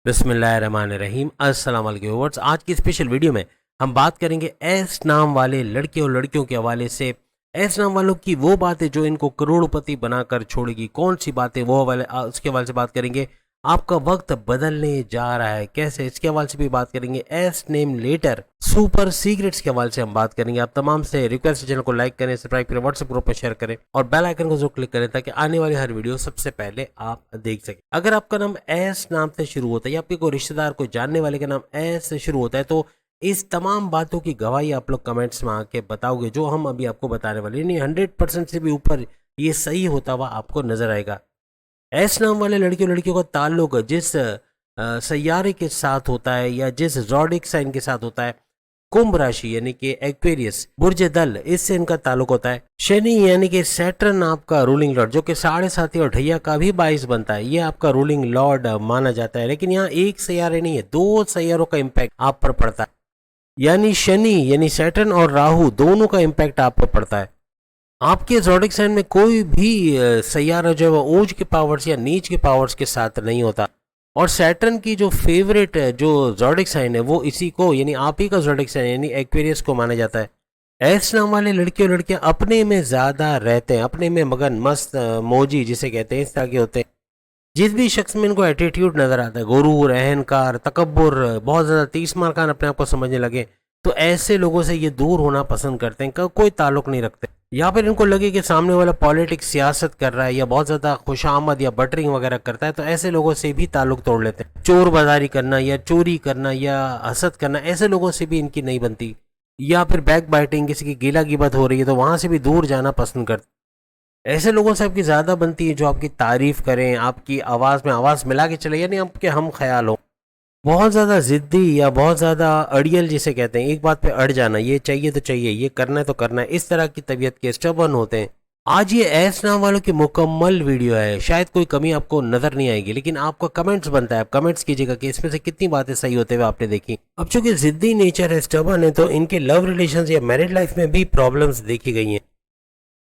बिस्मिल्लाहिर्रहमानिर्रहीम। अस्सलाम वालेकुम व्यूअर्स। आज की स्पेशल वीडियो में हम बात करेंगे एस नाम वाले लड़के और लड़कियों के हवाले से। एस नाम वालों की वो बातें जो इनको करोड़पति बनाकर छोड़ेगी, कौन सी बातें, वो वाले उसके हवाले से बात करेंगे। आपका वक्त बदलने जा रहा है कैसे, इसके हवाले से भी बात करेंगे। S name letter super secrets के हवाले से हम बात करेंगे। आप तमाम से रिक्वेस्ट, चैनल को लाइक करें, सब्सक्राइब करें, व्हाट्सएप ग्रुप पर शेयर करें और बेल आइकन को जरूर क्लिक करें ताकि आने वाली हर वीडियो सबसे पहले आप देख सकें। अगर आपका नाम एस नाम से शुरू होता है या आपके कोई रिश्तेदार, कोई जानने वाले का नाम एस से शुरू होता है तो इस तमाम बातों की गवाही आप लोग कमेंट्स में आके बताओगे जो हम अभी आपको बताने वाले, यानी 100% से भी ऊपर ये सही होता हुआ आपको नजर आएगा। एस नाम वाले लड़के लड़कियों का ताल्लुक जिस सैयारे के साथ होता है या जिस ज़ोडिक साइन के साथ होता है, कुंभ राशि यानी कि एक्वेरियस बुर्ज दल, इससे इनका ताल्लुक होता है। शनि यानी कि सैटर्न आपका रूलिंग लॉर्ड, जो कि साढ़े साथी और ढैया का भी बाइस बनता है, ये आपका रूलिंग लॉर्ड माना जाता है। लेकिन यहाँ एक सैयारे नहीं है, दो सैयारों का इम्पैक्ट आप पर पड़ता है, यानी शनि यानी सैटर्न और राहु दोनों का इम्पैक्ट आप पर पड़ता है। आपके ज़ोडिक साइन में कोई भी सैयारा जो है वो ऊंच के पावर्स या नीच के पावर्स के साथ नहीं होता। और सैटर्न की जो फेवरेट जो ज़ोडिक साइन है वो इसी को, यानी आप ही का ज़ोडिक साइन यानी एक्वेरियस को माना जाता है। ऐसे नाम वाले लड़के और लड़कियां अपने में ज़्यादा रहते हैं, अपने में मगन मस्त मौजी जिसे कहते हैं, इस तरह के होते हैं। जिस भी शख्स में इनको एटीट्यूड नजर आता है, गुरूर, अहंकार, तकब्बुर, बहुत ज़्यादा 30 मार खान अपने आप को समझने लगे, तो ऐसे लोगों से ये दूर होना पसंद करते हैं, कोई ताल्लुक नहीं रखते। या फिर इनको लगे कि सामने वाला पॉलिटिक्स, सियासत कर रहा है या बहुत ज़्यादा खुशामद या बटरिंग वगैरह करता है, तो ऐसे लोगों से भी ताल्लुक तोड़ लेते हैं। चोर बाजारी करना या चोरी करना या हसद करना, ऐसे लोगों से भी इनकी नहीं बनती। या फिर बैक बाइटिंग, किसी की गीला गिबत हो रही है तो वहाँ से भी दूर जाना पसंद करते। ऐसे लोगों से आपकी ज़्यादा बनती है जो आपकी तारीफ करें, आपकी आवाज़ में आवाज़ मिला के चले, यानी आपके हम ख्याल हो। बहुत ज़्यादा ज़िद्दी या बहुत ज़्यादा अड़ियल जिसे कहते हैं, एक बात पे अड़ जाना, ये चाहिए तो चाहिए, ये करना है तो करना है, इस तरह की तबीयत के स्टबर्न होते हैं। आज ये एस नाम वालों की मुकम्मल वीडियो है, शायद कोई कमी आपको नज़र नहीं आएगी, लेकिन आपका कमेंट्स बनता है, आप कमेंट्स कीजिएगा कि इसमें से कितनी बातें सही होते हुए आपने देखी। अब चूंकि ज़िद्दी नेचर है, स्टबर्न है, तो इनके लव रिलेशन या मैरिड लाइफ में भी प्रॉब्लम्स देखी गई हैं।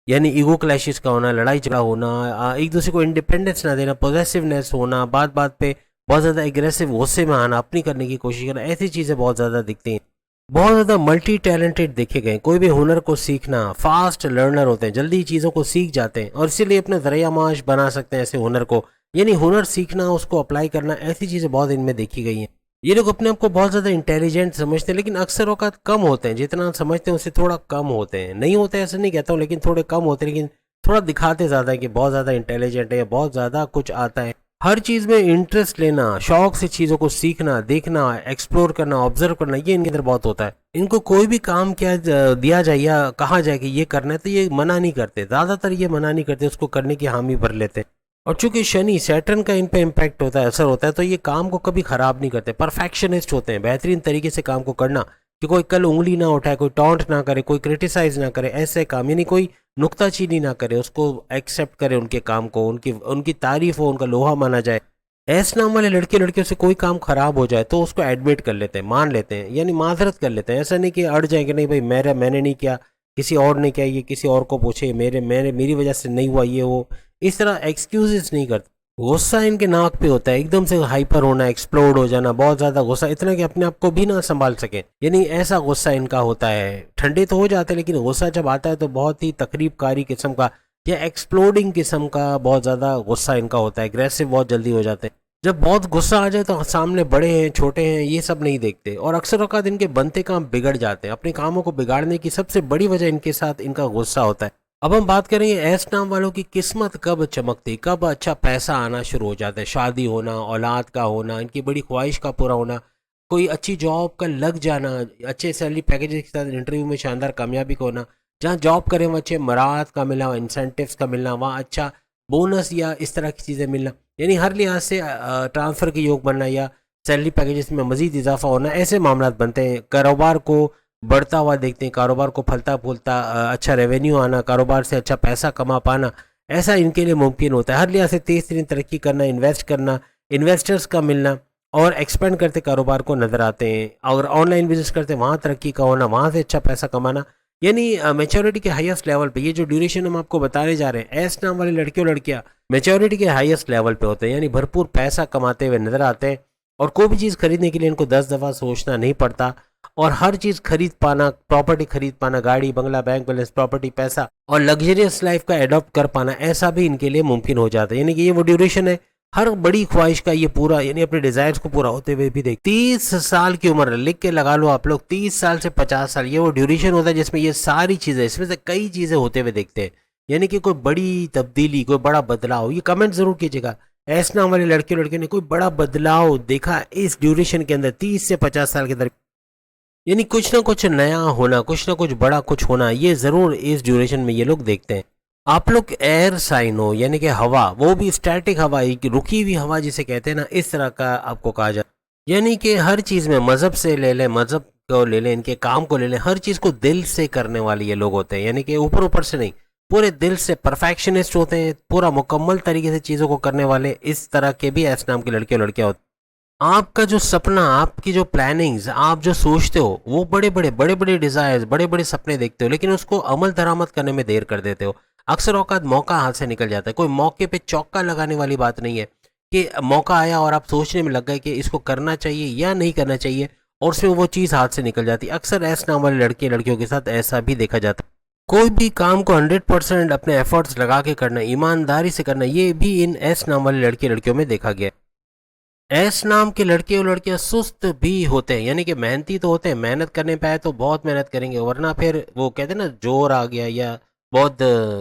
यानी ईगो क्लैशेस का होना, लड़ाई झगड़ा होना, एक दूसरे को इंडिपेंडेंस ना देना, पॉजेसिवनेस होना, बात बात पे बहुत ज़्यादा एग्रेसिव गुस्से में आना, अपनी करने की कोशिश करना, ऐसी चीज़ें बहुत ज़्यादा दिखती हैं। बहुत ज़्यादा मल्टी टैलेंटेड देखे गए, कोई भी हुनर को सीखना, फास्ट लर्नर होते हैं, जल्दी चीज़ों को सीख जाते हैं और इसीलिए अपने ज़रिया माश बना सकते हैं ऐसे हुनर को। यानी हुनर सीखना, उसको अप्लाई करना, ऐसी चीज़ें बहुत इनमें देखी गई हैं। ये लोग अपने आप को बहुत ज़्यादा इंटेलिजेंट समझते हैं, लेकिन अक्सर औकात कम होते हैं, जितना समझते हैं उससे थोड़ा कम होते हैं। नहीं होते ऐसा नहीं कहता हूँ, लेकिन थोड़े कम होते हैं, लेकिन थोड़ा दिखाते ज़्यादा है कि बहुत ज़्यादा इंटेलिजेंट है या बहुत ज़्यादा कुछ आता है। हर चीज़ में इंटरेस्ट लेना, शौक से चीज़ों को सीखना, देखना, एक्सप्लोर करना, ऑब्जर्व करना, ये इनके अंदर बहुत होता है। इनको कोई भी काम क्या दिया जाए या कहा जाए कि ये करना है तो ये मना नहीं करते, ज़्यादातर ये मना नहीं करते, उसको करने की हामी भर लेते हैं। और चूंकि शनि सैटर्न का इन पे इम्पैक्ट होता है, असर होता है, तो ये काम को कभी खराब नहीं करते, परफेक्शनिस्ट होते हैं, बेहतरीन तरीके से काम को करना, कि कोई कल उंगली ना उठाए, कोई टॉन्ट ना करे, कोई क्रिटिसाइज ना करे, ऐसे काम, यानी कोई नुक्ताचीनी ना करे, उसको एक्सेप्ट करे, उनके काम को, उनकी उनकी तारीफ हो, उनका लोहा माना जाए। ऐस नाम वाले लड़के लड़कियों से कोई काम खराब हो जाए तो उसको एडमिट कर लेते हैं, मान लेते हैं, यानी माजरत कर लेते हैं। ऐसा नहीं कि अड़ जाए कि नहीं भाई मैंने नहीं किया, किसी और ने किया, ये किसी और को पूछे, मेरी वजह से नहीं हुआ ये वो, इस तरह एक्सक्यूजेस नहीं करते। गुस्सा इनके नाक पे होता है, एकदम से हाइपर होना, एक्सप्लोड हो जाना, बहुत ज़्यादा गुस्सा, इतना कि अपने आप को भी ना संभाल सके, यानी ऐसा गुस्सा इनका होता है। ठंडे तो हो जाते हैं, लेकिन गुस्सा जब आता है तो बहुत ही तकरीबकारी किस्म का या एक्सप्लोडिंग किस्म का बहुत ज़्यादा गुस्सा इनका होता है। एग्रेसिव बहुत जल्दी हो जाते हैं। जब बहुत गुस्सा आ जाए तो सामने बड़े हैं, छोटे हैं, ये सब नहीं देखते, और अक्सर औकात इनके बनते काम बिगड़ जाते हैं। अपने कामों को बिगाड़ने की सबसे बड़ी वजह इनके साथ इनका गुस्सा होता है। अब हम बात करेंगे एस नाम वालों की किस्मत कब चमकती, कब अच्छा पैसा आना शुरू हो जाता है। शादी होना, औलाद का होना, इनकी बड़ी ख्वाहिश का पूरा होना, कोई अच्छी जॉब का लग जाना, अच्छे सैलरी पैकेज के साथ इंटरव्यू में शानदार कामयाबी का होना, जहाँ जॉब करें वहाँ अच्छे मराहत का मिलना, इंसेंटिव्स का मिलना, वहाँ अच्छा बोनस या इस तरह की चीज़ें मिलना, यानी हर लिहाज से ट्रांसफ़र के योग बनना या सैलरी पैकेजेस में मज़ीद इजाफा होना, ऐसे मामला बनते हैं। कारोबार को बढ़ता हुआ देखते हैं, कारोबार को फलता फूलता, अच्छा रेवेन्यू आना, कारोबार से अच्छा पैसा कमा पाना, ऐसा इनके लिए मुमकिन होता है। हर लिहाज से तेज़ तरीन तरक्की करना, इन्वेस्ट करना, इन्वेस्टर्स का मिलना और एक्सपेंड करते कारोबार को नज़र आते हैं। अगर ऑनलाइन बिजनेस करते वहाँ तरक्की का होना, वहाँ से अच्छा पैसा कमाना, यानी मेच्योरिटी के हाईएस्ट लेवल पे। ये जो ड्यूरेशन हम आपको बताने जा रहे हैं, एस नाम वाले लड़के और लड़कियां मेच्योरिटी के हाईएस्ट लेवल पे होते हैं, यानी भरपूर पैसा कमाते हुए नजर आते हैं। और कोई भी चीज़ खरीदने के लिए इनको 10 दफ़ा सोचना नहीं पड़ता, और हर चीज़ खरीद पाना, प्रॉपर्टी खरीद पाना, गाड़ी बंगला, बैंक बैलेंस, प्रॉपर्टी, पैसा और लग्जरियस लाइफ का एडॉप्ट कर पाना, ऐसा भी इनके लिए मुमकिन हो जाता है। यानी कि ये वो ड्यूरेशन है हर बड़ी ख्वाहिश का ये पूरा, यानी अपने डिजायर्स को पूरा होते हुए भी देख। 30 साल की उम्र, लिख के लगा लो आप लोग, 30 साल से 50 साल, ये वो ड्यूरेशन होता है जिसमें ये सारी चीज़ें, इसमें से कई चीज़ें होते हुए देखते हैं। यानी कि कोई बड़ी तब्दीली, कोई बड़ा बदलाव, ये कमेंट जरूर कीजिएगा, ऐसे नाम वाले लड़के लड़कियों ने कोई बड़ा बदलाव देखा इस ड्यूरेशन के अंदर 30 से 50 साल के दर, यानी कुछ ना कुछ नया होना, कुछ ना कुछ बड़ा कुछ होना, ये जरूर इस ड्यूरेशन में ये लोग देखते हैं। आप लोग एयर साइन हो, यानी कि हवा, वो भी स्टैटिक हवा, एक रुकी हुई हवा जिसे कहते हैं ना, इस तरह का आपको कहा जाए। यानी कि हर चीज में मजहब से ले लें, मजहब को ले लें, इनके काम को ले लें, हर चीज को दिल से करने वाले ये लोग होते हैं। यानी कि ऊपर ऊपर से नहीं, पूरे दिल से परफेक्शनिस्ट होते हैं, पूरा मुकम्मल तरीके से चीजों को करने वाले, इस तरह के भी ऐसे नाम के लड़के और लड़कियां होते हैं। आपका जो सपना, आपकी जो प्लानिंग्स, आप जो सोचते हो, वो बड़े बड़े डिजायर्स, बड़े बड़े सपने देखते हो, लेकिन उसको अमल दरामद करने में देर कर देते हो। अक्सर औकात मौका हाथ से निकल जाता है। कोई मौके पे चौका लगाने वाली बात नहीं है कि मौका आया और आप सोचने में लग गए कि इसको करना चाहिए या नहीं करना चाहिए, और उसमें वो चीज़ हाथ से निकल जाती है। अक्सर ऐसे नाम वाले लड़के लड़कियों के साथ ऐसा भी देखा जाता है। कोई भी काम को 100% अपने एफर्ट्स लगा के करना, ईमानदारी से करना, ये भी इन एस नाम वाले लड़के लड़कियों में देखा गया है। एस नाम के लड़के और लड़कियां सुस्त भी होते हैं, यानी कि मेहनती तो होते हैं, मेहनत करने पे आए तो बहुत मेहनत करेंगे, वरना फिर वो कहते हैं ना, जोर आ गया या बहुत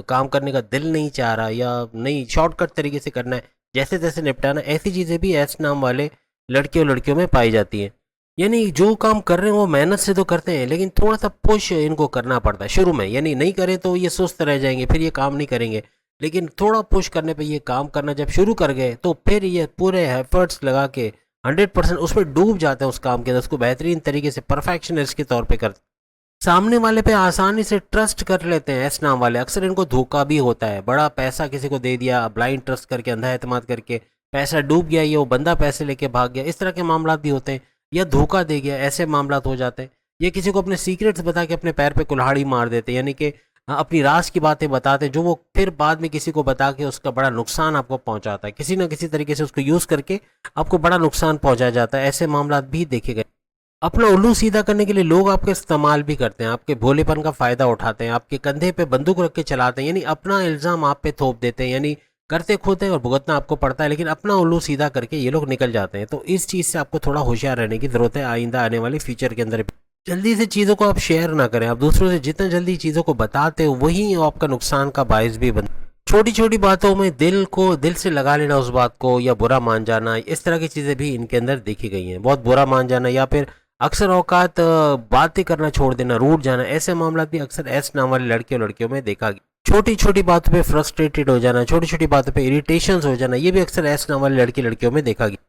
काम करने का दिल नहीं चाह रहा, या नहीं शॉर्टकट तरीके से करना है, जैसे तैसे निपटाना, ऐसी चीज़ें भी एस नाम वाले लड़के और लड़कियों में पाई जाती हैं। यानी जो काम कर रहे हैं वो मेहनत से तो करते हैं, लेकिन थोड़ा सा पुश इनको करना पड़ता है शुरू में, यानी नहीं करें तो ये सुस्त रह जाएंगे, फिर ये काम नहीं करेंगे, लेकिन थोड़ा पुश करने पे ये काम करना जब शुरू कर गए तो फिर ये पूरे एफर्ट्स लगा के 100% उसमें डूब जाते हैं, उस काम के अंदर, उसको बेहतरीन तरीके से परफेक्शनिस्ट के तौर पे करते हैं। सामने वाले पे आसानी से ट्रस्ट कर लेते हैं एस नाम वाले। अक्सर इनको धोखा भी होता है, बड़ा पैसा किसी को दे दिया, ब्लाइंड ट्रस्ट करके, अंधा एतमाद करके, पैसा डूब गया, ये वो बंदा पैसे लेके भाग गया, इस तरह के मामला भी होते हैं, या धोखा दे गया, ऐसे मामला हो जाते हैं। ये किसी को अपने सीक्रेट्स बता के अपने पैर पे कुल्हाड़ी मार देते हैं, यानी कि अपनी राज की बातें बताते हैं, जो वो फिर बाद में किसी को बता के उसका बड़ा नुकसान आपको पहुंचाता है, किसी ना किसी तरीके से उसको यूज करके आपको बड़ा नुकसान पहुंचाया जाता है। ऐसे मामला भी देखे गए। अपना उल्लू सीधा करने के लिए लोग आपका इस्तेमाल भी करते हैं, आपके भोलेपन का फायदा उठाते हैं, आपके कंधे पे बंदूक रख के चलाते हैं, यानी अपना इल्जाम आप पे थोप देते हैं, यानी करते खुद हैं और भुगतना आपको पड़ता है, लेकिन अपना उल्लू सीधा करके ये लोग निकल जाते हैं। तो इस चीज़ से आपको थोड़ा होशियार रहने की जरूरत है आइंदा आने वाले फ्यूचर के अंदर। जल्दी से चीज़ों को आप शेयर ना करें, आप दूसरों से जितना जल्दी चीज़ों को बताते हो वही आपका नुकसान का बायस भी बन। छोटी छोटी बातों में दिल से लगा लेना उस बात को, या बुरा मान जाना, इस तरह की चीज़ें भी इनके अंदर देखी गई हैं। बहुत बुरा मान जाना, या फिर अक्सर औकात बातें करना छोड़ देना, रूठ जाना, ऐसे मामला भी अक्सर ऐसे नाम वाले लड़के और लड़कियों में देखा गया। छोटी छोटी बातों पे फ्रस्ट्रेटेड हो जाना, छोटी छोटी बातों पे इरिटेशंस हो जाना, ये भी अक्सर ऐसे नाम वाले लड़के लड़कियों में देखा गया।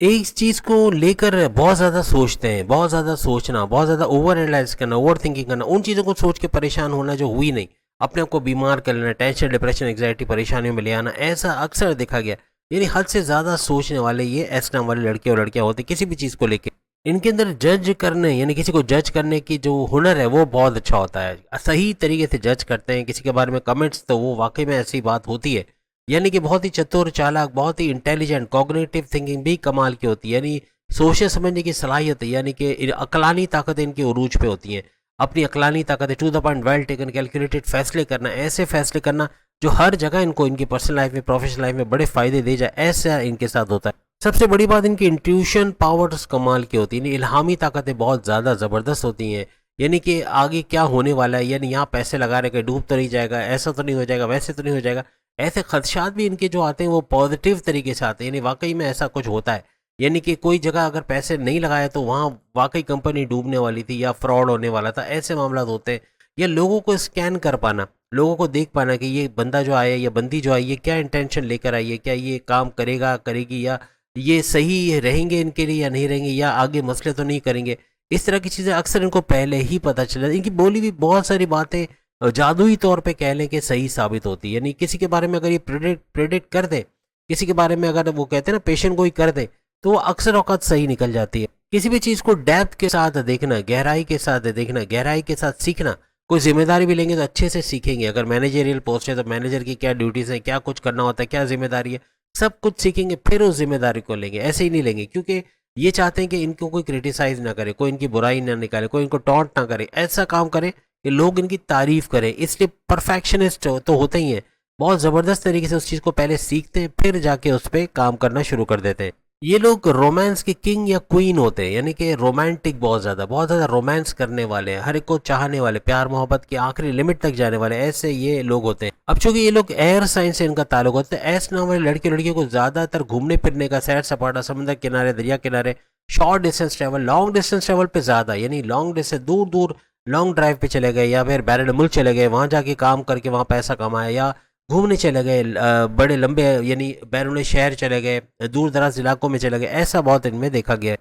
एक चीज को लेकर बहुत ज्यादा सोचते हैं, बहुत ज्यादा सोचना, बहुत ज्यादा ओवर एनालाइज करना, ओवर थिंकिंग करना, उन चीजों को सोच के परेशान होना जो हुई नहीं, अपने आप को बीमार कर लेना, टेंशन, डिप्रेशन, एंग्जाइटी, परेशानियों में ले आना, ऐसा अक्सर देखा गया। यानी हद से ज्यादा सोचने वाले ये ऐसे नाम वाले लड़के और लड़कियां होते किसी भी चीज को लेकर। इनके अंदर जज करने, यानी किसी को जज करने की जो हुनर है वो बहुत अच्छा होता है, सही तरीके से जज करते हैं किसी के बारे में कमेंट्स, तो वो वाकई में ऐसी बात होती है। यानी कि बहुत ही चतुर चालाक, बहुत ही इंटेलिजेंट, कॉग्निटिव थिंकिंग भी कमाल की होती है, यानी सोचने समझने की सलाहियत, यानी कि अकलानी ताकत इनकी उरूज पे होती है। अपनी अकलानी ताकत, to the point, well taken, calculated फैसले करना, ऐसे फैसले करना जो हर जगह इनको इनकी पर्सनल लाइफ में, प्रोफेशनल लाइफ में बड़े फायदे दे जाए, ऐसा इनके साथ होता है। सबसे बड़ी बात, इनकी इंट्यूशन पावर्स कमाल की होती है, इल्हामी ताकतें बहुत ज़्यादा ज़बरदस्त होती हैं। यानी कि आगे क्या होने वाला है, यानी यहाँ पैसे लगाने के डूब तो नहीं जाएगा, ऐसा तो नहीं हो जाएगा, वैसे तो नहीं हो जाएगा, ऐसे खदशात भी इनके जो आते हैं वो पॉजिटिव तरीके से आते हैं, यानी वाकई में ऐसा कुछ होता है। यानी कि कोई जगह अगर पैसे नहीं लगाए तो वहाँ वाकई कंपनी डूबने वाली थी या फ्रॉड होने वाला था, ऐसे मामला होते हैं। या लोगों को स्कैन कर पाना, लोगों को देख पाना कि ये बंदा जो आया या बंदी जो आई है क्या इंटेंशन लेकर आई है, क्या ये काम करेगा, करेगी, या ये सही रहेंगे इनके लिए या नहीं रहेंगे, या आगे मसले तो नहीं करेंगे। इस तरह की चीज़ें अक्सर इनको पहले ही पता चला। इनकी बोली भी बहुत सारी बातें जादुई तौर पे कह लें कि सही साबित होती है। यानी किसी के बारे में अगर ये प्रेडिक्ट कर दे, किसी के बारे में अगर वो कहते हैं ना पेशेंट गोई कर दे, तो वो अक्सर औकात सही निकल जाती है। किसी भी चीज़ को डेप्थ के साथ देखना, गहराई के साथ देखना, गहराई के साथ सीखना। कोई जिम्मेदारी भी लेंगे तो अच्छे से सीखेंगे। अगर मैनेजरियल पोस्ट है तो मैनेजर की क्या ड्यूटीज़ हैं, क्या कुछ करना होता है, क्या जिम्मेदारी है, सब कुछ सीखेंगे, फिर उस जिम्मेदारी को लेंगे। ऐसे ही नहीं लेंगे, क्योंकि ये चाहते हैं कि इनको कोई क्रिटिसाइज ना करे, कोई इनकी बुराई ना निकाले, कोई इनको टॉन्ट ना करे, ऐसा काम करे कि लोग इनकी तारीफ करें। इसलिए परफेक्शनिस्ट तो होते ही हैं, बहुत ज़बरदस्त तरीके से उस चीज़ को पहले सीखते हैं, फिर जाके उस पर काम करना शुरू कर देते हैं। ये लोग रोमांस के किंग या क्वीन होते हैं, यानी कि रोमांटिक, बहुत ज़्यादा रोमांस करने वाले हैं, हर एक को चाहने वाले, प्यार मोहब्बत की आखिरी लिमिट तक जाने वाले, ऐसे ये लोग होते हैं। अब चूंकि ये लोग एयर साइंस से इनका ताल्लुक होता है, ऐसे नाम वाले लड़के लड़कियों को ज़्यादातर घूमने फिरने का, सैर सपाटा, समुद्र किनारे, दरिया किनारे, short distance travel, long distance travel पे ज़्यादा, यानी लॉन्ग डिस्टेंस, दूर दूर लॉन्ग ड्राइव पे चले गए, या फिर बैरल मुल्क चले गए, वहाँ जाके काम करके वहाँ पैसा कमाया, या घूमने चले गए, बड़े लंबे यानी बैरून शहर चले गए, दूर दराज इलाकों में चले गए, ऐसा बहुत इनमें देखा गया है।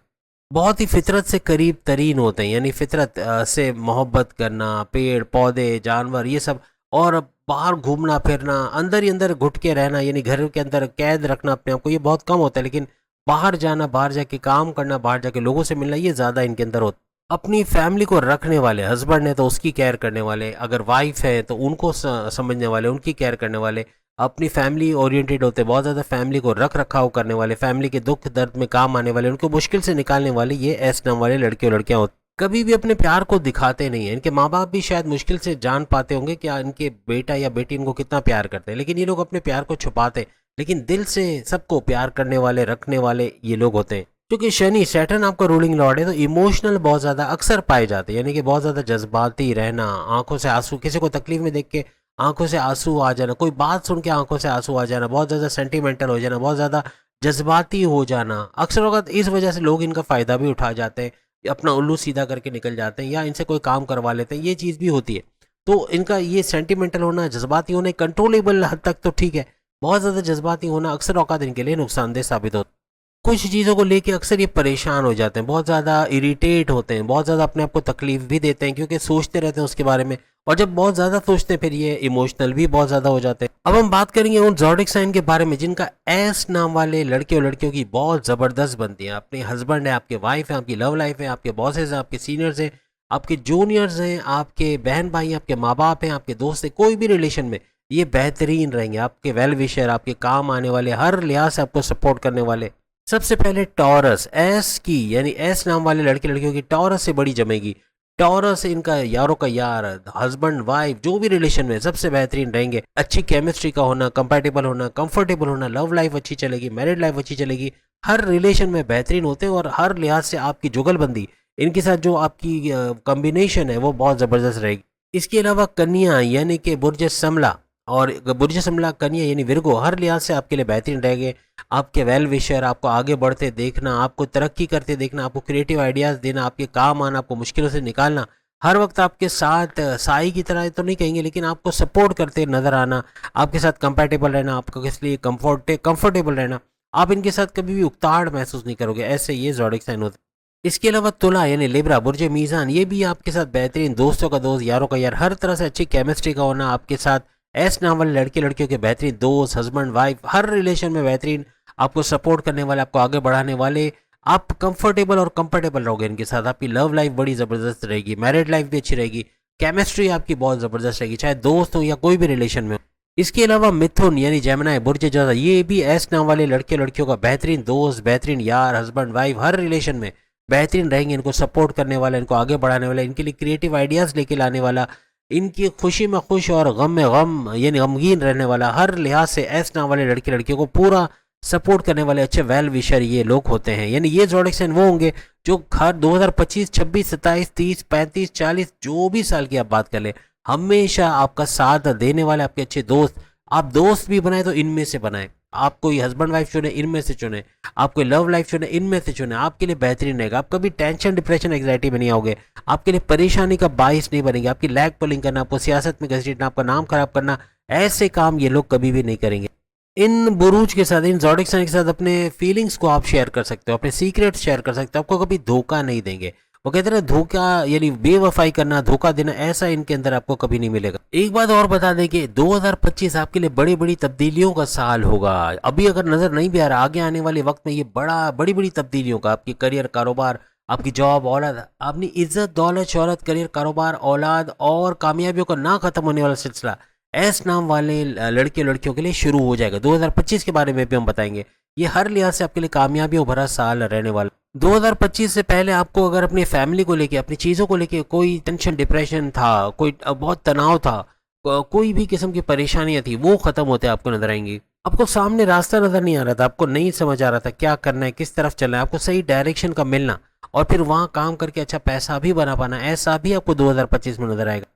बहुत ही फितरत से करीब तरीन होते हैं, यानी फितरत से मोहब्बत करना, पेड़ पौधे जानवर ये सब, और बाहर घूमना फिरना, अंदर ही अंदर घुट के रहना, यानी घर के अंदर कैद रखना अपने आप को, ये बहुत कम होता है। लेकिन बाहर जाना, बाहर जाके काम करना, बाहर जाके लोगों से मिलना, ये ज़्यादा इनके अंदर होता है। अपनी फैमिली को रखने वाले, हस्बैंड है तो उसकी केयर करने वाले, अगर वाइफ है तो उनको समझने वाले, उनकी केयर करने वाले, अपनी फैमिली ओरिएंटेड होते, बहुत ज़्यादा फैमिली को रख रखाव करने वाले, फैमिली के दुख दर्द में काम आने वाले, उनको मुश्किल से निकालने वाले, ये एस नाम वाले लड़के और लड़कियां होते। कभी भी अपने प्यार को दिखाते नहीं है। इनके माँ बाप भी शायद मुश्किल से जान पाते होंगे कि इनके बेटा या बेटी इनको कितना प्यार करते हैं, लेकिन ये लोग अपने प्यार को छुपाते, लेकिन दिल से सबको प्यार करने वाले, रखने वाले ये लोग होते हैं। क्योंकि शनि, सैटर्न आपका रूलिंग लॉर्ड है, तो इमोशनल बहुत ज़्यादा अक्सर पाए जाते हैं, यानी कि बहुत ज़्यादा जज्बाती रहना, आंखों से आंसू, किसी को तकलीफ में देख के आंखों से आंसू आ जाना, कोई बात सुन के आंखों से आंसू आ जाना, बहुत ज़्यादा सेंटिमेंटल हो जाना, बहुत ज़्यादा जज्बाती हो जाना। अक्सर वक्त इस वजह से लोग इनका फ़ायदा भी उठा जाते हैं, अपना उल्लू सीधा करके निकल जाते हैं, या इनसे कोई काम करवा लेते हैं, ये चीज़ भी होती है। तो इनका ये सेंटिमेंटल होना, जज्बाती होना, कंट्रोलेबल हद तक तो ठीक है, बहुत ज़्यादा जज्बाती होना अक्सर औकात इनके लिए नुकसानदेह साबित होता है। कुछ चीज़ों को लेके अक्सर ये परेशान हो जाते हैं, बहुत ज़्यादा इरिटेट होते हैं, बहुत ज़्यादा अपने आप को तकलीफ भी देते हैं, क्योंकि सोचते रहते हैं उसके बारे में, और जब बहुत ज़्यादा सोचते हैं फिर ये इमोशनल भी बहुत ज़्यादा हो जाते हैं। अब हम बात करेंगे उन ज़ोडिक साइन के बारे में जिनका एस नाम वाले लड़के और लड़कियों की बहुत ज़बरदस्त बनती है। अपने हस्बैंड है, आपके वाइफ है, आपकी लव लाइफ है, आपके बॉसेज हैं, आपके सीनियर्स हैं, आपके जूनियर्स हैं, आपके बहन भाई हैं, आपके माँ बाप हैं, आपके दोस्त हैं, कोई भी रिलेशन में ये बेहतरीन रहेंगे, आपके वेल विशर, आपके काम आने वाले, हर लिहाज से आपको सपोर्ट करने वाले। सबसे पहले टॉरस, एस की यानी एस नाम वाले लड़के लड़कियों की टॉरस से बड़ी जमेगी। टॉरस इनका यारों का यार, हस्बैंड वाइफ जो भी रिलेशन में सबसे बेहतरीन रहेंगे। अच्छी केमिस्ट्री का होना, कंपैटिबल होना, कंफर्टेबल होना, लव लाइफ अच्छी चलेगी, मैरिड लाइफ अच्छी चलेगी, हर रिलेशन में बेहतरीन होते हैं, और हर लिहाज से आपकी जुगलबंदी, इनके साथ जो आपकी कॉम्बिनेशन है वो बहुत ज़बरदस्त रहेगी। इसके अलावा कन्या यानी कि बुर्ज समला, और बुर्ज समला कन्या यानी विर्गो, हर लिहाज से आपके लिए बेहतरीन रहेंगे। आपके वेल विशर, आपको आगे बढ़ते देखना, आपको तरक्की करते देखना, आपको क्रिएटिव आइडियाज़ देना, आपके काम आना, आपको मुश्किलों से निकालना, हर वक्त आपके साथ साई की तरह तो नहीं कहेंगे, लेकिन आपको सपोर्ट करते नज़र आना, आपके साथ कंपैटिबल रहना, आपको इसलिए कंफर्टेबल रहना, आप इनके साथ कभी भी उकताड़ महसूस नहीं करोगे, ऐसे ये ज़ोडिक साइन होते हैं। इसके अलावा तुला यानी लिब्रा, बुर्ज मीज़ान, ये भी आपके साथ बेहतरीन, दोस्तों का दोस्त, यारों का यार, हर तरह से अच्छी केमिस्ट्री का होना, आपके साथ एस नाम वाले लड़के लड़कियों के बेहतरीन दोस्त, हस्बैंड वाइफ, हर रिलेशन में बेहतरीन, आपको सपोर्ट करने वाले, आपको आगे बढ़ाने वाले, आप कंफर्टेबल और कंफर्टेबल रहोगे इनके साथ। आपकी लव लाइफ बड़ी ज़बरदस्त रहेगी, मैरिड लाइफ भी अच्छी रहेगी, केमिस्ट्री आपकी बहुत ज़बरदस्त रहेगी, चाहे दोस्त हो या कोई भी रिलेशन में हो। इसके अलावा मिथुन यानी जेमिनी, बुर्ज जौज़ा, ये भी एस नाम वाले लड़के लड़कियों का बेहतरीन दोस्त, बेहतरीन यार, हस्बैंड वाइफ, हर रिलेशन में बेहतरीन रहेंगे, इनको सपोर्ट करने वाला, इनको आगे बढ़ाने वाला, इनके लिए क्रिएटिव आइडियाज़ लेके लाने वाला, इनकी खुशी में खुश और गम में गम यानी गमगीन रहने वाला, हर लिहाज से एस नाम वाले लड़के लड़कियों को पूरा सपोर्ट करने वाले अच्छे वेल विशर ये लोग होते हैं। यानी ये ज़ोडिक साइन वो होंगे जो हर 2025, 26, 27, 30, 35, 40 जो भी साल की आप बात कर ले, हमेशा आपका साथ देने वाले, आपके अच्छे दोस्त। आप दोस्त भी बनाए तो इनमें से बनाए, आप कोई हस्बैंड वाइफ चुने इनमें से चुने, आप कोई लव लाइफ चुने इनमें से चुने, आपके लिए बेहतरीन रहेगा। आप कभी टेंशन, डिप्रेशन, एंग्जाइटी में नहीं आओगे, आपके लिए परेशानी का बाइस नहीं बनेंगे, आपकी लैग पुलिंग करना, आपको सियासत में घसीटना, आपका नाम खराब करना, ऐसे काम ये लोग कभी भी नहीं करेंगे। इन बुरूज के साथ, इन ज़ोडिक साइन के साथ अपने फीलिंग्स को आप शेयर कर सकते हो, अपने सीक्रेट्स शेयर कर सकते हो, आपको कभी धोखा नहीं देंगे। वो कहते हैं ना, धोखा यानी बेवफाई करना, धोखा देना, ऐसा इनके अंदर आपको कभी नहीं मिलेगा। एक बात और बता दें कि 2025 आपके लिए बड़ी बड़ी तब्दीलियों का साल होगा। अभी अगर नजर नहीं भी आ रहा, आगे आने वाले वक्त में ये बड़ी बड़ी तब्दीलियों का, आपकी करियर, कारोबार, आपकी जॉब, औलाद, अपनी इज्जत, दौलत, शोहरत, करियर, कारोबार, औलाद और कामयाबियों का ना खत्म होने वाला सिलसिला एस नाम वाले लड़के लड़कियों के लिए शुरू हो जाएगा। 2025 के बारे में भी हम बताएंगे। ये हर लिहाज से आपके लिए कामयाबियों भरा साल रहने वाला। 2025 से पहले आपको अगर अपनी फैमिली को लेके, अपनी चीज़ों को लेके कोई टेंशन, डिप्रेशन था, कोई बहुत तनाव था, कोई भी किस्म की परेशानियां थी, वो खत्म होते आपको नजर आएंगी। आपको सामने रास्ता नजर नहीं आ रहा था, आपको नहीं समझ आ रहा था क्या करना है, किस तरफ चलना है, आपको सही डायरेक्शन का मिलना और फिर वहां काम करके अच्छा पैसा भी बना पाना, ऐसा भी आपको 2025 में नजर आएगा।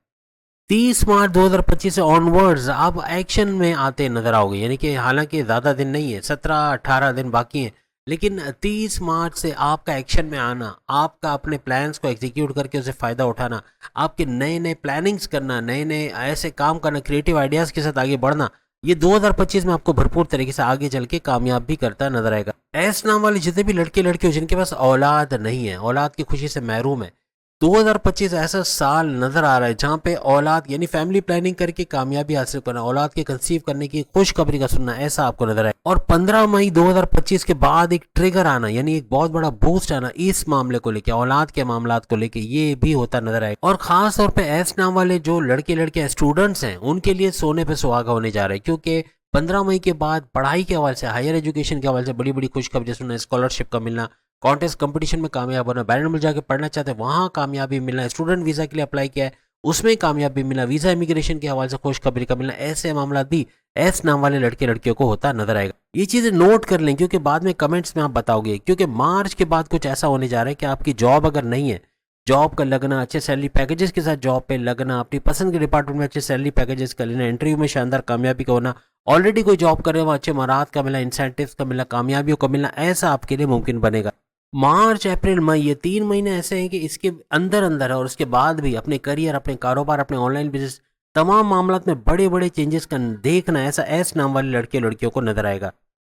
30 मार्च 2025 से ऑनवर्ड्स आप एक्शन में आते नजर आओगे, यानी कि हालांकि ज़्यादा दिन नहीं है, 17-18 दिन बाकी हैं, लेकिन 30 मार्च से आपका एक्शन में आना, आपका अपने प्लान्स को एग्जीक्यूट करके उसे फ़ायदा उठाना, आपके नए नए प्लानिंग्स करना, नए नए ऐसे काम करना, क्रिएटिव आइडियाज़ के साथ आगे बढ़ना, ये 2025 में आपको भरपूर तरीके से आगे चल के कामयाब भी करता नजर आएगा। एस नाम वाले जितने भी लड़के लड़के हो जिनके पास औलाद नहीं है, औलाद की खुशी से महरूम है, 2025 ऐसा साल नजर आ रहा है जहां पे औलाद यानी फैमिली प्लानिंग करके कामयाबी हासिल करना, औलाद के कंसीव करने की खुशखबरी का सुनना, ऐसा आपको नजर आए। और 15 मई 2025 के बाद एक ट्रिगर आना, यानी एक बहुत बड़ा बूस्ट आना इस मामले को लेके, औलाद के मामलात को लेके, ये भी होता नजर आए। और खास तौर पे एस नाम वाले जो लड़के लड़के स्टूडेंट्स हैं, उनके लिए सोने पे सुहागा होने जा रहे हैं, क्योंकि 15 मई के बाद पढ़ाई के हवाले से, हायर एजुकेशन के हवाले से बड़ी बड़ी खुशखबरी सुनना, स्कॉलरशिप का मिलना, कॉन्टेस्ट कंपटीशन में कामयाब होना, बैरन में जाके पढ़ना चाहते हैं वहाँ कामयाबी मिलना, स्टूडेंट वीज़ा के लिए अप्लाई किया है उसमें कामयाबी मिलना, वीज़ा इमिग्रेशन के हवाले से खुशखबरी का मिलना, ऐसे मामला भी एस नाम वाले लड़के लड़कियों को होता नजर आएगा। ये चीज़ें नोट कर लें, क्योंकि बाद में कमेंट्स में आप बताओगे, क्योंकि मार्च के बाद कुछ ऐसा होने जा रहा है कि आपकी जॉब अगर नहीं है, जॉब का लगना, अच्छे सैलरी पैकेजेस के साथ जॉब पे लगना, अपनी पसंद के डिपार्टमेंट में अच्छे सैलरी पैकेजेस का लेना, इंटरव्यू में शानदार कामयाबी का होना, ऑलरेडी कोई जॉब कर रहे हो अच्छे मराहत का मिला, इंसेंटिव्स का मिला, कामयाबियों का मिलना, ऐसा आपके लिए मुमकिन बनेगा। मार्च अप्रैल मई ये 3 महीने ऐसे हैं कि इसके अंदर अंदर है और उसके बाद भी अपने करियर, अपने कारोबार, अपने ऑनलाइन बिजनेस, तमाम मामलों में बड़े बड़े चेंजेस का देखना, ऐसा एस नाम वाले लड़के लड़कियों को नजर आएगा।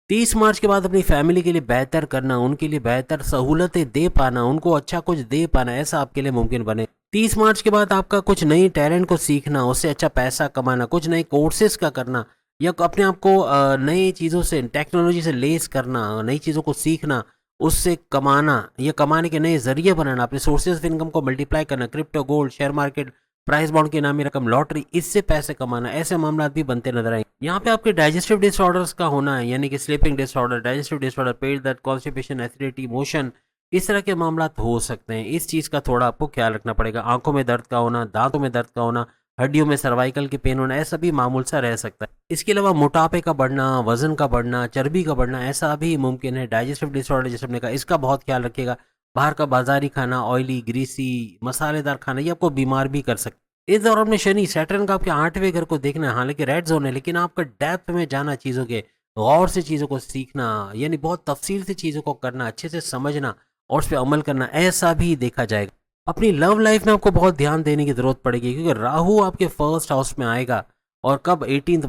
30 मार्च के बाद अपनी फैमिली के लिए बेहतर करना, उनके लिए बेहतर सहूलतें दे पाना, उनको अच्छा कुछ दे पाना, ऐसा आपके लिए मुमकिन बने। 30 मार्च के बाद आपका कुछ नई टैलेंट को सीखना, उससे अच्छा पैसा कमाना, कुछ नए कोर्सेज का करना, या अपने आप को नई चीज़ों से, टेक्नोलॉजी से लेस करना, नई चीज़ों को सीखना, उससे कमाना या कमाने के नए जरिए बनाना, अपने सोर्सेज ऑफ इनकम को मल्टीप्लाई करना, crypto, gold, share market, price bond की नामी रकम, लॉटरी, इससे पैसे कमाना, ऐसे मामला भी बनते नजर आएंगे। यहाँ पे आपके डाइजेस्टिव डिसऑर्डर्स का होना है, यानी कि स्लीपिंग डिसऑर्डर, डाइजेस्टिव डिसऑर्डर, पेट दर्द, कॉन्स्टिपेशन, एसिडिटी, मोशन, इस तरह के मामला हो सकते हैं। इस चीज़ का थोड़ा आपको ख्याल रखना पड़ेगा। आंखों में दर्द का होना, दांतों में दर्द का होना, हड्डियों में सर्वाइकल के पेन होना, ऐसा भी मामूल सा रह सकता है। इसके अलावा मोटापे का बढ़ना, वजन का बढ़ना, चर्बी का बढ़ना, ऐसा भी मुमकिन है। डाइजेस्टिव डिसऑर्डर जैसे हमने कहा, इसका बहुत ख्याल रखिएगा। बाहर का बाजारी खाना, ऑयली, ग्रीसी, मसालेदार खाना, ये आपको बीमार भी कर सकता है। इस दौरान में शनि, सैटर्न का आपके 8वें घर को देखना है, हालांकि रेड जोन है, लेकिन आपका डेप्थ में जाना, चीज़ों के गौर से चीज़ों को सीखना, यानी बहुत तफसील से चीज़ों को करना, अच्छे से समझना और उस पर अमल करना, ऐसा भी देखा जाएगा। अपनी लव लाइफ में आपको बहुत ध्यान देने की जरूरत पड़ेगी, क्योंकि राहु आपके फर्स्ट हाउस में आएगा। और कब? 18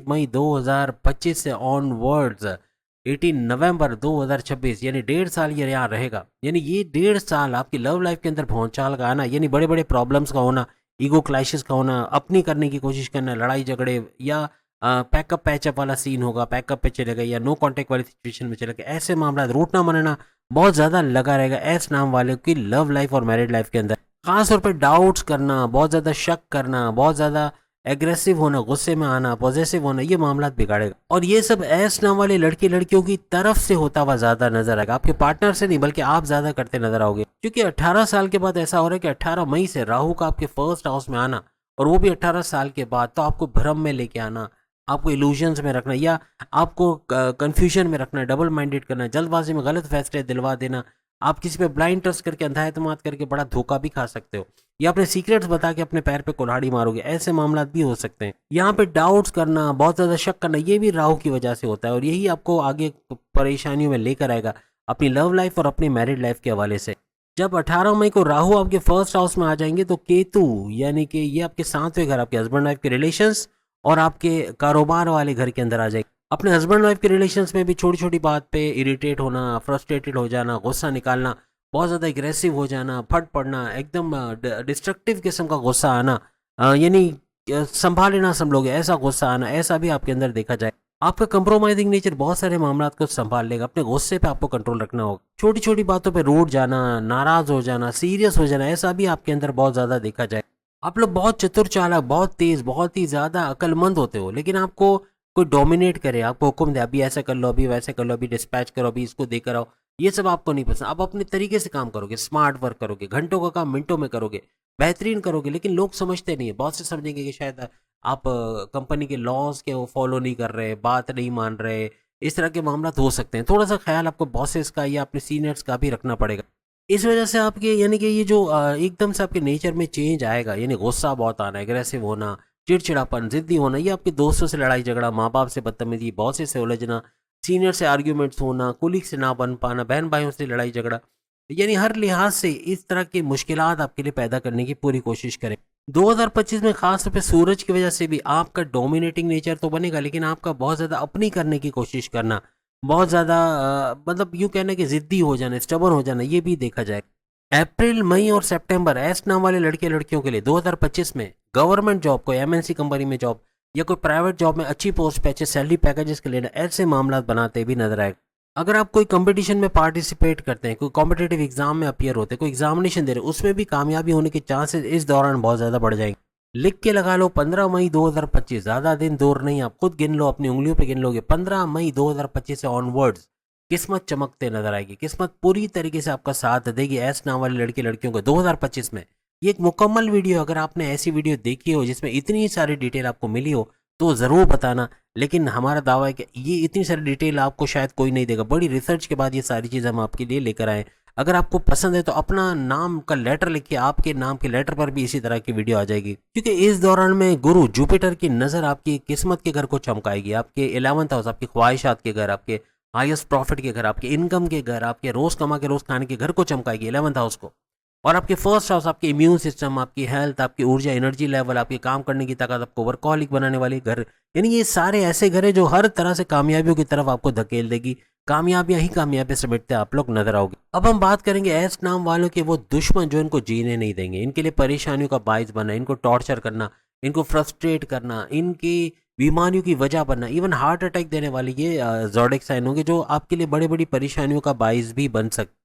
मई 2025 से ऑनवर्ड्स 18 नवंबर 2026, यानी 1.5 साल ये यहाँ रहेगा। यानी ये 1.5 साल आपकी लव लाइफ के अंदर भौचाल का आना, यानी बड़े बड़े प्रॉब्लम्स का होना, ईगो क्लैशेस का होना, अपनी करने की कोशिश करना, लड़ाई झगड़े, या पैकअप पैचअप वाला सीन होगा, पैकअप पे चलेगा, या नो कांटेक्ट वाली सिचुएशन में चलेगा, ऐसे मामला रूठना मनना बहुत ज़्यादा लगा रहेगा एस नाम वाले की लव लाइफ और मैरिड लाइफ के अंदर। खास तौर पे डाउट्स करना, बहुत ज़्यादा शक करना, बहुत ज़्यादा एग्रेसिव होना, गुस्से में आना, पॉजिटिव होना, ये मामला बिगाड़ेगा। और ये सब एस नाम वाले लड़के लड़कियों की तरफ से होता हुआ ज़्यादा नजर आएगा, आपके पार्टनर से नहीं, बल्कि आप ज़्यादा करते नजर आओगे। क्योंकि 18 साल के बाद ऐसा हो रहा है कि 18 मई से राहु का आपके फर्स्ट हाउस में आना, और वो भी 18 साल के बाद, तो आपको भ्रम में लेके आना, आपको इल्यूजन्स में रखना, या आपको कंफ्यूजन में रखना, डबल माइंडेड करना, जल्दबाजी में गलत फैसले दिलवा देना, आप किसी पे ब्लाइंड ट्रस्ट करके, अंधा एतमाद करके बड़ा धोखा भी खा सकते हो, या अपने सीक्रेट्स बता के अपने पैर पे कुल्हाड़ी मारोगे, ऐसे मामला भी हो सकते हैं। यहाँ पे डाउट्स करना, बहुत ज़्यादा शक करना, ये भी राहु की वजह से होता है, और यही आपको आगे परेशानियों में लेकर आएगा अपनी लव लाइफ और अपनी मैरिड लाइफ के हवाले से। जब 18 मई को राहु आपके फर्स्ट हाउस में आ जाएंगे, तो केतु, यानी कि ये आपके 7वें घर, आपके हस्बैंड वाइफ के रिलेशंस और आपके कारोबार वाले घर के अंदर आ जाएगी। अपने हस्बैंड वाइफ के रिलेशंस में भी छोटी छोटी बात पे इरिटेट होना, फ्रस्ट्रेटेड हो जाना, गुस्सा निकालना, बहुत ज़्यादा एग्रेसिव हो जाना, फट पड़ना, एकदम डिस्ट्रक्टिव किस्म का गुस्सा आना, यानी संभाले ना संभलोगे ऐसा गुस्सा आना, ऐसा भी आपके अंदर देखा जाए। आपका कंप्रोमाइजिंग नेचर बहुत सारे मामलों को संभाल लेगा। अपने गुस्से पे आपको कंट्रोल रखना होगा। छोटी छोटी बातों पे रूठ जाना, नाराज हो जाना, सीरियस हो जाना, ऐसा भी आपके अंदर बहुत ज़्यादा देखा जाए। आप लोग बहुत चतुर चालाक, बहुत तेज, बहुत ही ज़्यादा अक्लमंद होते हो, लेकिन आपको कोई डोमिनेट करे, आपको हुक्म दे, अभी ऐसा कर लो, अभी वैसे कर लो, अभी डिस्पैच करो, अभी इसको देकर आओ, ये सब आपको नहीं पसंद। आप अपने तरीके से काम करोगे, स्मार्ट वर्क करोगे, घंटों का काम मिनटों में करोगे, बेहतरीन करोगे, लेकिन लोग समझते नहीं है। बहुत से समझेंगे कि शायद आप कंपनी के लॉज के वो फॉलो नहीं कर रहे, बात नहीं मान रहे, इस तरह के मामला हो सकते हैं। थोड़ा सा ख्याल आपको बॉसेस का या अपने सीनियर्स का भी रखना पड़ेगा। इस वजह से आपके यानी कि ये जो एकदम से आपके नेचर में चेंज आएगा, यानी गुस्सा बहुत आना, एग्रेसिव होना, चिड़चिड़ापन, ज़िद्दी होना, ये आपके दोस्तों से लड़ाई झगड़ा, माँ बाप से बदतमीजी, बॉसेस से उलझना, सीनियर से आर्ग्यूमेंट्स होना, कुलीग से ना बन पाना, बहन भाइयों से लड़ाई झगड़ा, यानी हर लिहाज से इस तरह की मुश्किलात आपके लिए पैदा करने की पूरी कोशिश करें। 2025 में खास तौर पे सूरज की वजह से भी आपका डोमिनेटिंग नेचर तो बनेगा, लेकिन आपका बहुत ज़्यादा अपनी करने की कोशिश करना, बहुत ज़्यादा मतलब यूँ कहना कि ज़िद्दी हो जाना, स्टबर्न हो जाना, ये भी देखा जाए। अप्रैल, मई और सितंबर एस नाम वाले लड़के लड़कियों के लिए 2025 में गवर्नमेंट जॉब, कोई एमएनसी कंपनी में जॉब या कोई प्राइवेट जॉब में अच्छी पोस्ट पे अच्छे सैलरी पैकेजेस के लिए ऐसे मामला बनाते भी नजर आए। अगर आप कोई कंपटीशन में पार्टिसिपेट करते हैं, कोई कॉम्पिटेटिव एग्जाम में अपीयर होते हैं, कोई एग्जामिनेशन दे रहे हैं, उसमें भी कामयाबी होने के चांसेस इस दौरान बहुत ज़्यादा बढ़ जाएंगे। लिख के लगा लो 15 मई 2025, ज़्यादा दिन दूर नहीं, आप खुद गिन लो, अपनी उंगलियों पे गिन लोगे। 15 मई 2025 से ऑनवर्ड्स किस्मत चमकते नजर आएगी, किस्मत पूरी तरीके से आपका साथ देगी एस नाम वाले लड़के लड़कियों को 2025 में। ये एक मुकम्मल वीडियो, अगर आपने ऐसी वीडियो देखी हो जिसमें इतनी सारी डिटेल आपको मिली हो तो ज़रूर बताना, लेकिन हमारा दावा है कि ये इतनी सारी डिटेल आपको शायद कोई नहीं देगा। बड़ी रिसर्च के बाद ये सारी चीज़ हम आपके लिए लेकर आए। अगर आपको पसंद है तो अपना नाम का लेटर लिखिए, आपके नाम के लेटर पर भी इसी तरह की वीडियो आ जाएगी, क्योंकि इस दौरान में गुरु जुपिटर की नज़र आपकी किस्मत के घर को चमकाएगी, आपके 11th हाउस, आपकी ख्वाहिशात के घर, आपके हाईएस्ट प्रॉफिट के घर, आपके इनकम के घर, आपके रोज़ कमा के रोज़ खाने के घर को चमकाएगी, 11th हाउस को। और आपके फर्स्ट हाउस आपके इम्यून सिस्टम, आपकी हेल्थ, आपकी ऊर्जा, एनर्जी लेवल, आपके काम करने की ताकत, आपको वर्कहॉलिक बनाने वाले घर, यानी ये सारे ऐसे घर है जो हर तरह से कामयाबियों की तरफ आपको धकेल देगी। कामयाबियां ही कामयाबी समेटते आप लोग नजर आओगे। अब हम बात करेंगे एस नाम वालों के वो दुश्मन जो इनको जीने नहीं देंगे, इनके लिए परेशानियों का बाइस बनना, इनको टॉर्चर करना, इनको फ्रस्ट्रेट करना, इनकी बीमारियों की वजह बनना, इवन हार्ट अटैक देने वाले ये ज़ोडिक साइन होंगे जो आपके लिए बड़ी बड़ी परेशानियों का बाइस भी बन सकते।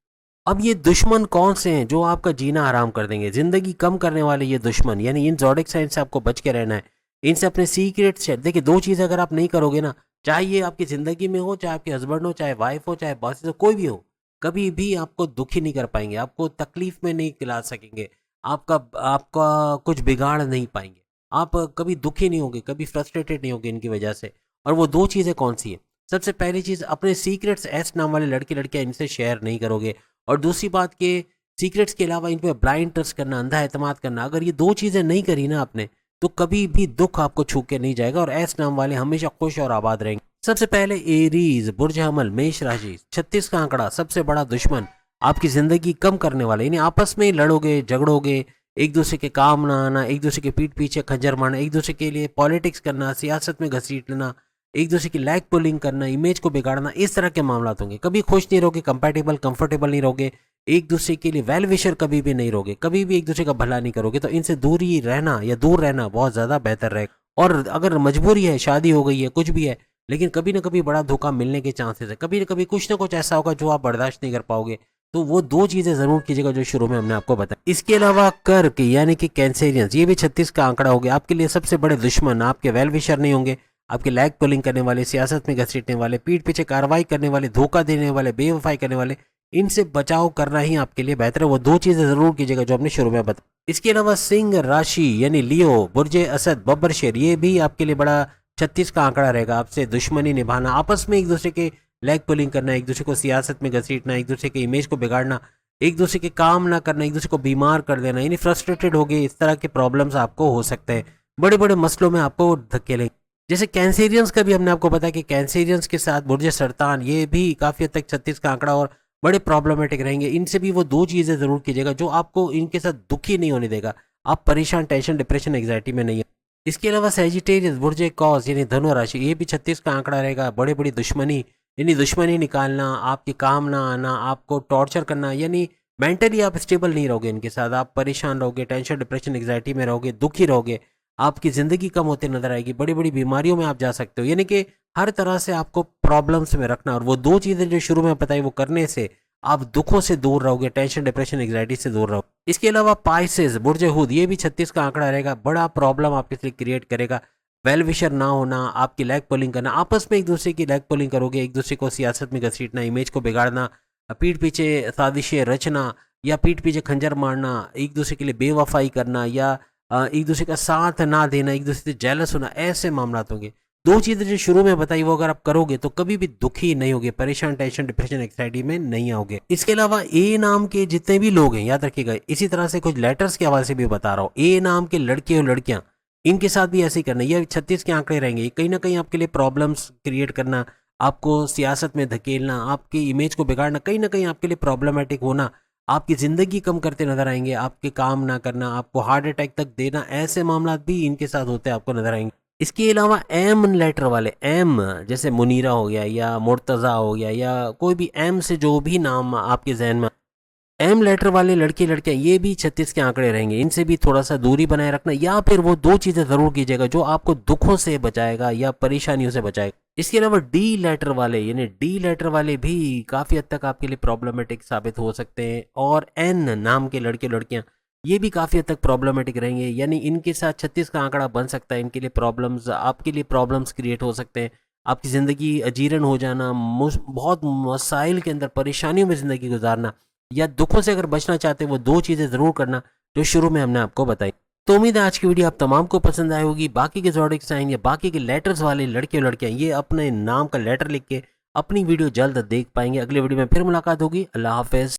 अब ये दुश्मन कौन से हैं जो आपका जीना हराम कर देंगे, जिंदगी कम करने वाले ये दुश्मन, यानी इन ज़ोडिक साइन से आपको बच के रहना है। इनसे अपने सीक्रेट शेयर, देखिए दो चीज़ अगर आप नहीं करोगे ना, चाहे ये आपकी ज़िंदगी में हो, चाहे आपके हस्बैंड हो, चाहे वाइफ हो, चाहे बॉस हो, कोई भी हो, कभी भी आपको दुखी नहीं कर पाएंगे, आपको तकलीफ में नहीं खिला सकेंगे, आपका आपका कुछ बिगाड़ नहीं पाएंगे, आप कभी दुखी नहीं होंगे, कभी फ्रस्ट्रेटेड नहीं होंगे इनकी वजह से। और वो दो चीज़ें कौन सी है? सबसे पहली चीज़, अपने सीक्रेट्स एस नाम वाले लड़के लड़कियां इनसे शेयर नहीं करोगे। और दूसरी बात के सीक्रेट्स के अलावा इन पे ब्लाइंड ट्रस्ट करना, अंधा एतमाद करना, अगर ये दो चीज़ें नहीं करी ना आपने, तो कभी भी दुख आपको छू के नहीं जाएगा और एस नाम वाले हमेशा खुश और आबाद रहेंगे। सबसे पहले एरीज, बुर्ज हमल, मेष राशि, 36 का आंकड़ा, सबसे बड़ा दुश्मन आपकी जिंदगी कम करने वाले, यानी आपस में ही लड़ोगे झगड़ोगे, एक दूसरे के काम ना आना, एक दूसरे के पीठ पीछे खंजर मारना, एक दूसरे के लिए पॉलिटिक्स करना, सियासत में घसीटना, एक दूसरे की लैग पुलिंग करना, इमेज को बिगाड़ना, इस तरह के मामला होंगे। कभी खुश नहीं रहोगे, कंपेटेबल कंफर्टेबल नहीं रहोगे, एक दूसरे के लिए वेल विशर कभी भी नहीं रहोगे, कभी भी एक दूसरे का भला नहीं करोगे। तो इनसे दूरी रहना या दूर रहना बहुत ज़्यादा बेहतर रहेगा। और अगर मजबूरी है, शादी हो गई है, कुछ भी है, लेकिन कभी ना कभी बड़ा धोखा मिलने के चांसेस है, कभी ना कभी कुछ ना कुछ ऐसा होगा जो आप बर्दाश्त नहीं कर पाओगे, तो वो दो चीज़ें ज़रूर कीजिएगा जो शुरू में हमने आपको बताया। इसके अलावा कर्क यानी कि कैंसेरियंस, ये भी 36 का आंकड़ा हो गया, आपके लिए सबसे बड़े दुश्मन आपके वेल विशर नहीं होंगे, आपके लैग पुलिंग करने वाले, सियासत में घसीटने वाले, पीठ पीछे कार्रवाई करने वाले, धोखा देने वाले, बेवफाई करने वाले, इनसे बचाव करना ही आपके लिए बेहतर है। वो दो चीज़ें ज़रूर कीजिएगा जो हमने शुरू में बताया। इसके अलावा सिंह राशि यानी लियो, बुर्जे असद, बब्बर शेर, ये भी आपके लिए बड़ा 36 का आंकड़ा रहेगा। आपसे दुश्मनी निभाना, आपस में एक दूसरे के लैग पुलिंग करना, एक दूसरे को सियासत में घसीटना, एक दूसरे के इमेज को बिगाड़ना, एक दूसरे के काम ना करना, एक दूसरे को बीमार कर देना, यानी फ्रस्ट्रेटेड हो गए, इस तरह के प्रॉब्लम्स आपको हो सकते हैं। बड़े बड़े मसलों में आपको धकेलेंगे। जैसे कैंसेरियंस का भी हमने आपको बताया कि कैंसेरियंस के साथ बुर्ज सरतान, ये भी काफ़ी हद तक 36 का आंकड़ा और बड़े प्रॉब्लमेटिक रहेंगे। इनसे भी वो दो चीज़ें ज़रूर कीजिएगा जो आपको इनके साथ दुखी नहीं होने देगा, आप परेशान, टेंशन, डिप्रेशन, एग्जाइटी में नहीं है। इसके अलावा सेजिटेरियस, बुर्ज कॉस यानी धनु राशि, ये भी 36 का आंकड़ा रहेगा। बड़े बड़ी दुश्मनी, यानी दुश्मनी निकालना, आपके काम ना आना, आपको टॉर्चर करना, यानी मेंटली आप स्टेबल नहीं रहोगे इनके साथ, आप परेशान रहोगे, टेंशन, डिप्रेशन, एग्जाइटी में रहोगे, दुखी रहोगे, आपकी ज़िंदगी कम होते नजर आएगी, बड़ी बड़ी बीमारियों में आप जा सकते हो, यानी कि हर तरह से आपको प्रॉब्लम्स में रखना। और वो दो चीज़ें जो शुरू में बताई वो करने से आप दुखों से दूर रहोगे, टेंशन, डिप्रेशन, एग्जाइटी से दूर रहोगे। इसके अलावा पाइसेस, बुर्ज हुद, ये भी 36 का आंकड़ा रहेगा। बड़ा प्रॉब्लम आपके लिए क्रिएट करेगा, वेल विशर ना होना, आपकी लैग पुलिंग करना, आपस में एक दूसरे की लैग पुलिंग करोगे, एक दूसरे को सियासत में घसीटना, इमेज को बिगाड़ना, पीठ पीछे साजिशें रचना या पीठ पीछे खंजर मारना, एक दूसरे के लिए बेवफाई करना या एक दूसरे का साथ ना देना, एक दूसरे से जेलस होना, ऐसे मामला होंगे। दो चीज़ें जो शुरू में बताई वो अगर आप करोगे तो कभी भी दुखी नहीं होगे, परेशान, टेंशन, डिप्रेशन, एंग्जाइटी में नहीं आओगे। इसके अलावा ए नाम के जितने भी लोग हैं याद रखिएगा, इसी तरह से कुछ लेटर्स के हवाले से भी बता रहा हूँ। ए नाम के लड़के और लड़कियां, इनके साथ भी ऐसे ही करना। ये 36 के आंकड़े रहेंगे, कहीं ना कहीं आपके लिए प्रॉब्लम्स क्रिएट करना, आपको सियासत में धकेलना, आपकी इमेज को बिगाड़ना, कहीं ना कहीं आपके लिए प्रॉब्लमेटिक होना, आपकी ज़िंदगी कम करते नजर आएंगे, आपके काम ना करना, आपको हार्ट अटैक तक देना, ऐसे मामला भी इनके साथ होते हैं आपको नजर आएंगे। इसके अलावा एम लेटर वाले, एम जैसे मुनीरा हो गया या मुर्तज़ा हो गया या कोई भी एम से जो भी नाम आपके जहन में, एम लेटर वाले लड़के लड़कियां, ये भी 36 के आंकड़े रहेंगे। इनसे भी थोड़ा सा दूरी बनाए रखना, या फिर वो दो चीज़ें ज़रूर कीजिएगा जो आपको दुखों से बचाएगा या परेशानियों से बचाएगा। इसके अलावा डी लेटर वाले, यानी डी लेटर वाले भी काफ़ी हद तक आपके लिए प्रॉब्लमेटिक साबित हो सकते हैं। और एन नाम के लड़के लड़कियां, ये भी काफ़ी हद तक प्रॉब्लमेटिक रहेंगे, यानी इनके साथ 36 का आंकड़ा बन सकता है। इनके लिए प्रॉब्लम्स, आपके लिए प्रॉब्लम्स क्रिएट हो सकते हैं, आपकी ज़िंदगी अजीरन हो जाना, बहुत मसाइल के अंदर परेशानियों में ज़िंदगी गुजारना, या दुखों से अगर बचना चाहते हैं वो दो चीज़ें ज़रूर करना जो शुरू में हमने आपको बताई। तो उम्मीद है आज की वीडियो आप तमाम को पसंद आई होगी। बाकी के ज़ोडिक साइन या बाकी के लेटर्स वाले लड़के और लड़कियां, ये अपने नाम का लेटर लिख के अपनी वीडियो जल्द देख पाएंगे। अगले वीडियो में फिर मुलाकात होगी। अल्लाह हाफिज़।